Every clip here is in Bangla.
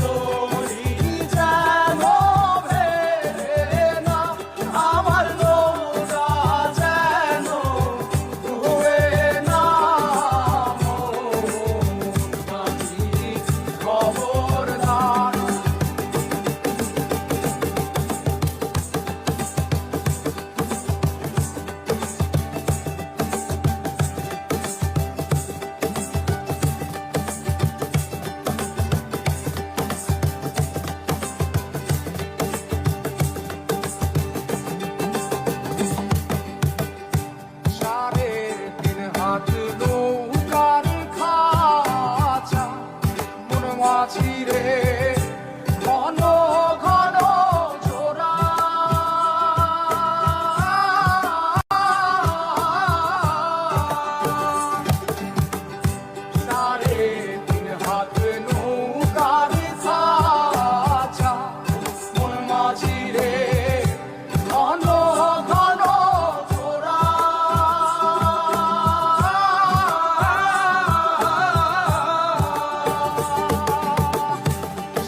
তরি যেন ভেড়ে না, আমার নৌকা যেন ডুবে না। মাঝি খবরদার। সাড়ে তিন হাত নৌকার খাঁচা, মন মাঝি রে ঘন ঘন জোড়া। সাড়ে তিন হাত নৌকার খাঁচা, মন মাঝি রে ঘন ঘন জোড়া।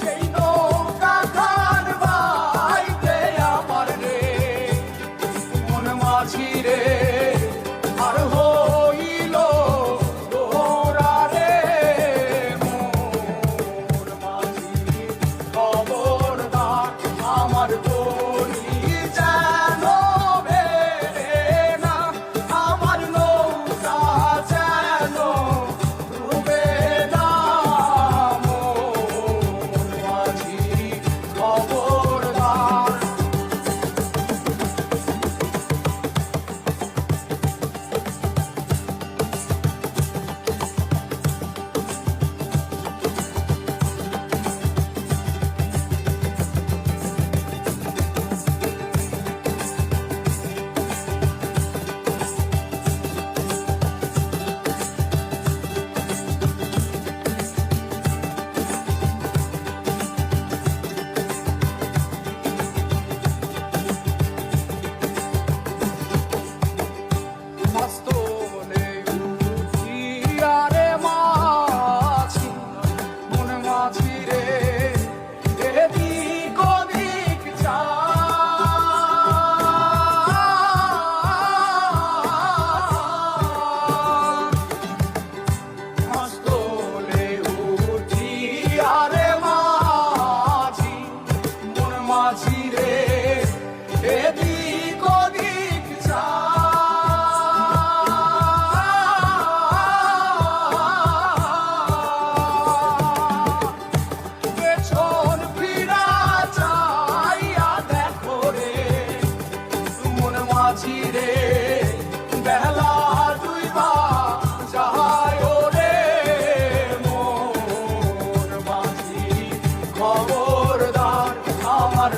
সেই নৌকা খান বাইতে আমার রে মন মাঝি রে আর হইল দোরা রে। মন মাঝি খবরদার, আমার তরি যেন ভেড়ে না, আমার নৌকা যেন ডুবে না। মন মাঝি খবরদার। মাস্তলে উঠিয়া রে মাঝি, মন মাঝি রে এদিক ওদিক যায়। মাস্তলে উঠিয়া রে মাঝি, মন মাঝি রে এদিক ওদিক যায়। পেছন ফিরা চাইয়া দেখো রে মন মাঝি রে, বেলা ডুইবা যায় রে। মন মাঝি খবরদার, আমার